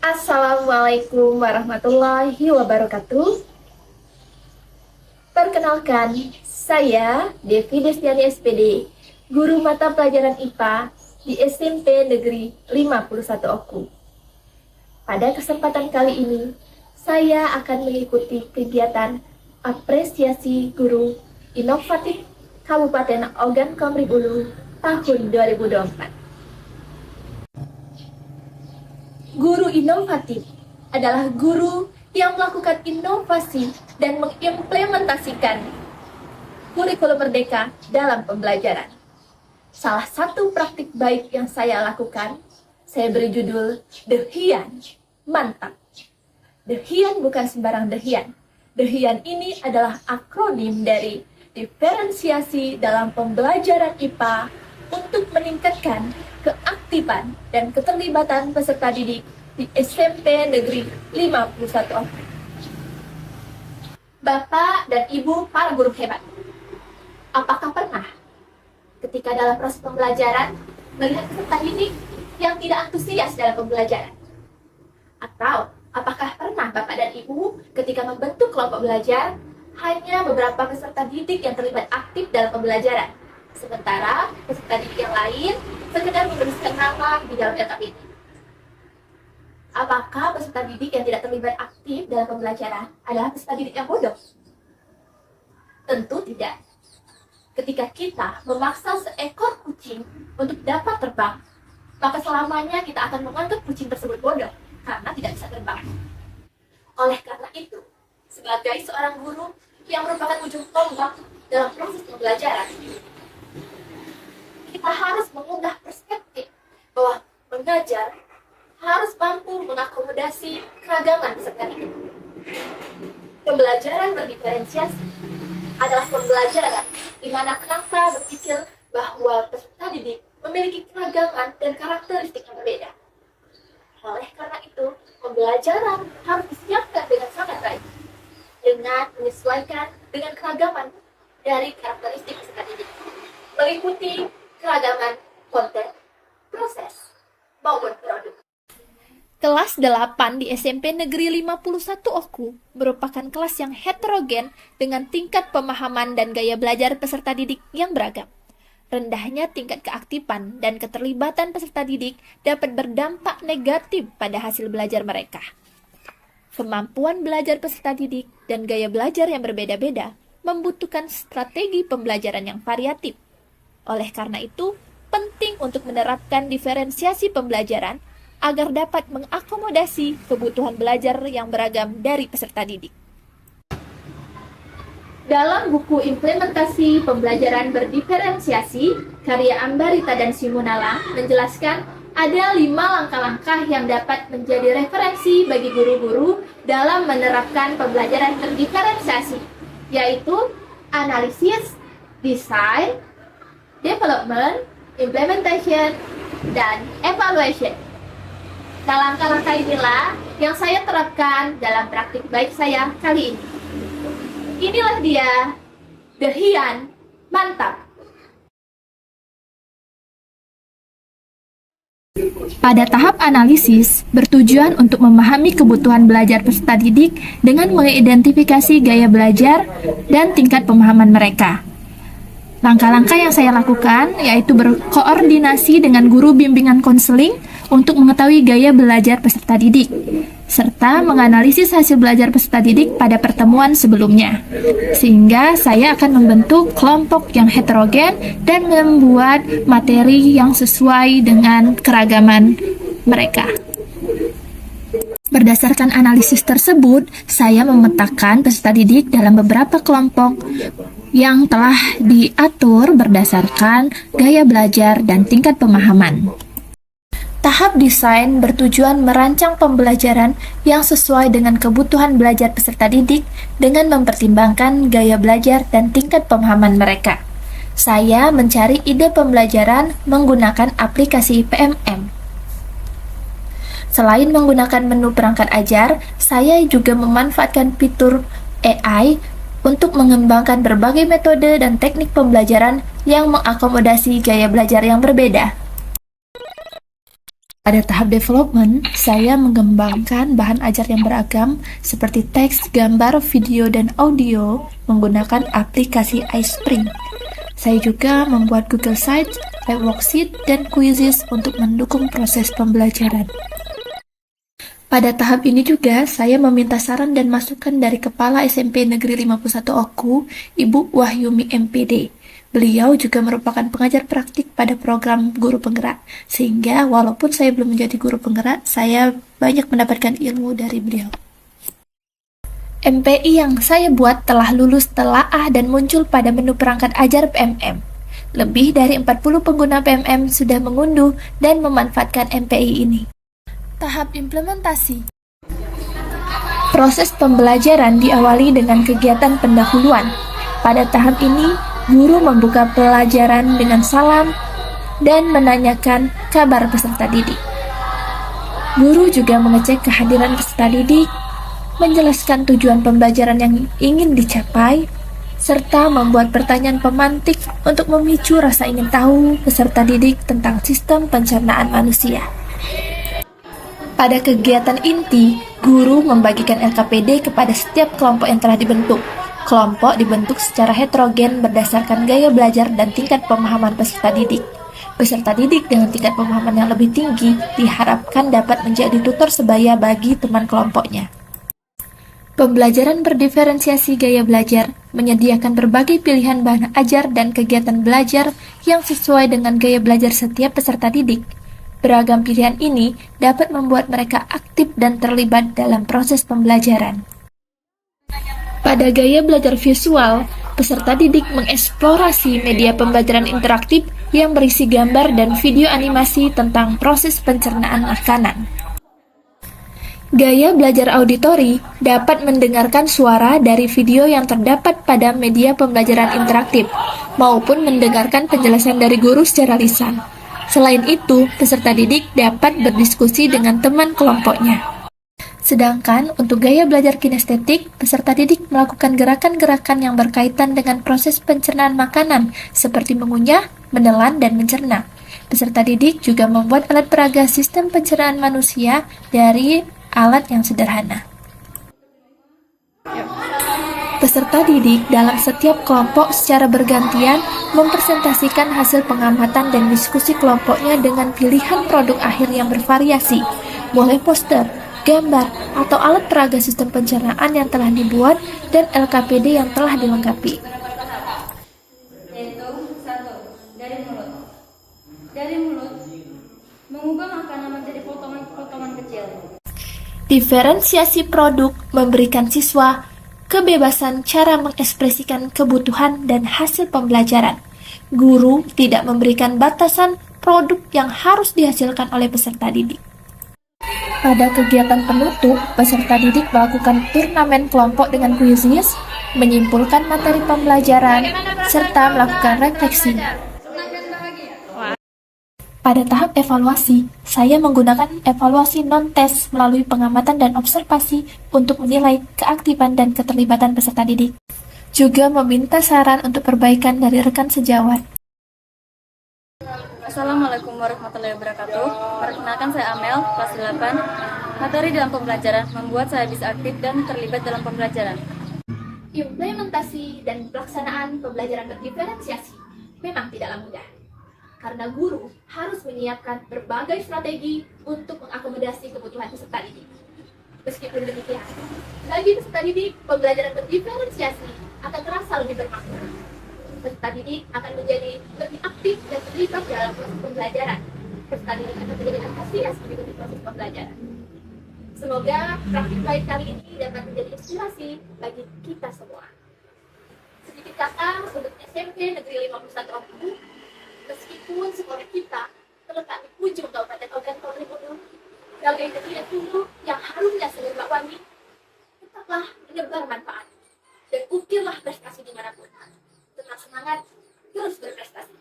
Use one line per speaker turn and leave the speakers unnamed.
Assalamualaikum warahmatullahi wabarakatuh. Perkenalkan, saya Devi Destiani SPD, guru mata pelajaran IPA di SMP Negeri 51 Oku. Pada kesempatan kali ini, saya akan mengikuti kegiatan apresiasi guru inovatif Kabupaten Ogan Komering Ulu tahun 2024. Guru inovatif adalah guru yang melakukan inovasi dan mengimplementasikan kurikulum merdeka dalam pembelajaran. Salah satu praktik baik yang saya lakukan, saya beri judul Dehian, mantap. Dehian bukan sembarang Dehian. Dehian ini adalah akronim dari diferensiasi dalam pembelajaran IPA untuk meningkatkan keaktifan dan keterlibatan peserta didik di SMP Negeri 51 Oku. Bapak dan Ibu para guru hebat, apakah pernah ketika dalam proses pembelajaran melihat peserta didik yang tidak antusias dalam pembelajaran? Atau apakah pernah Bapak dan Ibu ketika membentuk kelompok belajar hanya beberapa peserta didik yang terlibat aktif dalam pembelajaran, sementara peserta didik yang lain sekedar menuliskan nama di dalam data ini? Apakah peserta didik yang tidak terlibat aktif dalam pembelajaran adalah peserta didik yang bodoh? Tentu tidak. Ketika kita memaksa seekor kucing untuk dapat terbang, maka selamanya kita akan menganggap kucing tersebut bodoh karena tidak bisa terbang. Oleh karena itu, sebagai seorang guru yang merupakan ujung tombak dalam proses pembelajaran, kita harus mengubah perspektif bahwa mengajar harus mampu mengakomodasi keragaman peserta didik. Pembelajaran berdiferensiasi adalah pembelajaran di mana kita berpikir bahwa peserta didik memiliki keragaman dan karakteristik yang berbeda. Oleh karena itu, pembelajaran harus disiapkan dengan sangat baik, dengan menyesuaikan dengan keragaman dari karakteristik peserta didik, meliputi keragaman konten, proses, maupun produk. Kelas 8 di SMP Negeri 51 Oku merupakan kelas yang heterogen dengan tingkat pemahaman dan gaya belajar peserta didik yang beragam. Rendahnya tingkat keaktifan dan keterlibatan peserta didik dapat berdampak negatif pada hasil belajar mereka. Kemampuan belajar peserta didik dan gaya belajar yang berbeda-beda membutuhkan strategi pembelajaran yang variatif. Oleh karena itu, penting untuk menerapkan diferensiasi pembelajaran agar dapat mengakomodasi kebutuhan belajar yang beragam dari peserta didik. Dalam buku implementasi pembelajaran berdiferensiasi, karya Ambarita dan Simunala menjelaskan ada 5 langkah-langkah yang dapat menjadi referensi bagi guru-guru dalam menerapkan pembelajaran berdiferensiasi, yaitu analisis, design, development, implementation, dan evaluation. Nah, langkah-langkah inilah yang saya terapkan dalam praktik baik saya kali ini. Inilah dia, Dehian, mantap. Pada tahap analisis, bertujuan untuk memahami kebutuhan belajar peserta didik dengan mengidentifikasi gaya belajar dan tingkat pemahaman mereka. Langkah-langkah yang saya lakukan yaitu berkoordinasi dengan guru bimbingan konseling untuk mengetahui gaya belajar peserta didik, serta menganalisis hasil belajar peserta didik pada pertemuan sebelumnya, sehingga saya akan membentuk kelompok yang heterogen dan membuat materi yang sesuai dengan keragaman mereka. Berdasarkan analisis tersebut, saya memetakan peserta didik dalam beberapa kelompok yang telah diatur berdasarkan gaya belajar dan tingkat pemahaman. Tahap desain bertujuan merancang pembelajaran yang sesuai dengan kebutuhan belajar peserta didik dengan mempertimbangkan gaya belajar dan tingkat pemahaman mereka. Saya mencari ide pembelajaran menggunakan aplikasi PMM. Selain menggunakan menu perangkat ajar, saya juga memanfaatkan fitur AI untuk mengembangkan berbagai metode dan teknik pembelajaran yang mengakomodasi gaya belajar yang berbeda. Pada tahap development, saya mengembangkan bahan ajar yang beragam seperti teks, gambar, video, dan audio menggunakan aplikasi iSpring. Saya juga membuat Google Sites, web worksheet, dan quizzes untuk mendukung proses pembelajaran. Pada tahap ini juga, saya meminta saran dan masukan dari Kepala SMP Negeri 51 Oku, Ibu Wahyumi MPD. Beliau juga merupakan pengajar praktik pada program guru penggerak, sehingga walaupun saya belum menjadi guru penggerak, saya banyak mendapatkan ilmu dari beliau. MPI yang saya buat telah lulus telaah dan muncul pada menu perangkat ajar PMM. Lebih dari 40 pengguna PMM sudah mengunduh dan memanfaatkan MPI ini. Tahap implementasi. Proses pembelajaran diawali dengan kegiatan pendahuluan. Pada tahap ini, guru membuka pelajaran dengan salam dan menanyakan kabar peserta didik. Guru juga mengecek kehadiran peserta didik, menjelaskan tujuan pembelajaran yang ingin dicapai, serta membuat pertanyaan pemantik untuk memicu rasa ingin tahu peserta didik tentang sistem pencernaan manusia. Pada kegiatan inti, guru membagikan LKPD kepada setiap kelompok yang telah dibentuk. Kelompok dibentuk secara heterogen berdasarkan gaya belajar dan tingkat pemahaman peserta didik. Peserta didik dengan tingkat pemahaman yang lebih tinggi diharapkan dapat menjadi tutor sebaya bagi teman kelompoknya. Pembelajaran berdiferensiasi gaya belajar menyediakan berbagai pilihan bahan ajar dan kegiatan belajar yang sesuai dengan gaya belajar setiap peserta didik. Beragam pilihan ini dapat membuat mereka aktif dan terlibat dalam proses pembelajaran. Pada gaya belajar visual, peserta didik mengeksplorasi media pembelajaran interaktif yang berisi gambar dan video animasi tentang proses pencernaan makanan. Gaya belajar auditori dapat mendengarkan suara dari video yang terdapat pada media pembelajaran interaktif, maupun mendengarkan penjelasan dari guru secara lisan. Selain itu, peserta didik dapat berdiskusi dengan teman kelompoknya. Sedangkan untuk gaya belajar kinestetik, peserta didik melakukan gerakan-gerakan yang berkaitan dengan proses pencernaan makanan, seperti mengunyah, menelan, dan mencerna. Peserta didik juga membuat alat peraga sistem pencernaan manusia dari alat yang sederhana. Peserta didik dalam setiap kelompok secara bergantian mempresentasikan hasil pengamatan dan diskusi kelompoknya dengan pilihan produk akhir yang bervariasi, mulai poster, gambar, atau alat peraga sistem pencernaan yang telah dibuat dan LKPD yang telah dilengkapi.
Yaitu 1. Dari mulut. Dari mulut, mengubah makanan menjadi potongan-potongan kecil.
Diferensiasi produk memberikan siswa kebebasan cara mengekspresikan kebutuhan dan hasil pembelajaran. Guru tidak memberikan batasan produk yang harus dihasilkan oleh peserta didik. Pada kegiatan penutup, peserta didik melakukan turnamen kelompok dengan kuisis, menyimpulkan materi pembelajaran, serta melakukan refleksi. Pada tahap evaluasi, saya menggunakan evaluasi non-tes melalui pengamatan dan observasi untuk menilai keaktifan dan keterlibatan peserta didik. Juga meminta saran untuk perbaikan dari rekan sejawat.
Assalamualaikum warahmatullahi wabarakatuh. Perkenalkan, saya Amel, kelas 8. Materi dalam pembelajaran membuat saya bisa aktif dan terlibat dalam pembelajaran.
Implementasi dan pelaksanaan pembelajaran berdiferensiasi memang tidaklah mudah, karena guru harus menyiapkan berbagai strategi untuk mengakomodasi kebutuhan peserta didik. Meskipun demikian, bagi peserta didik, pembelajaran berdiferensiasi akan terasa lebih bermakna. Peserta didik akan menjadi lebih aktif dan terlibat dalam proses pembelajaran. Peserta didik akan menjadi antusias mengikuti proses pembelajaran. Semoga praktik baik kali ini dapat menjadi inspirasi bagi kita semua. Sedikit kata untuk SMP Negeri 51 Oku, meskipun sekolah kita terletak di ujung Kabupaten Ogan Ponorogo, bagai negeri yang tunduk yang harumnya semerbak wangi, tetaplah menyebar manfaat dan ukirlah prestasi dimanapun. Tetap semangat, terus berprestasi.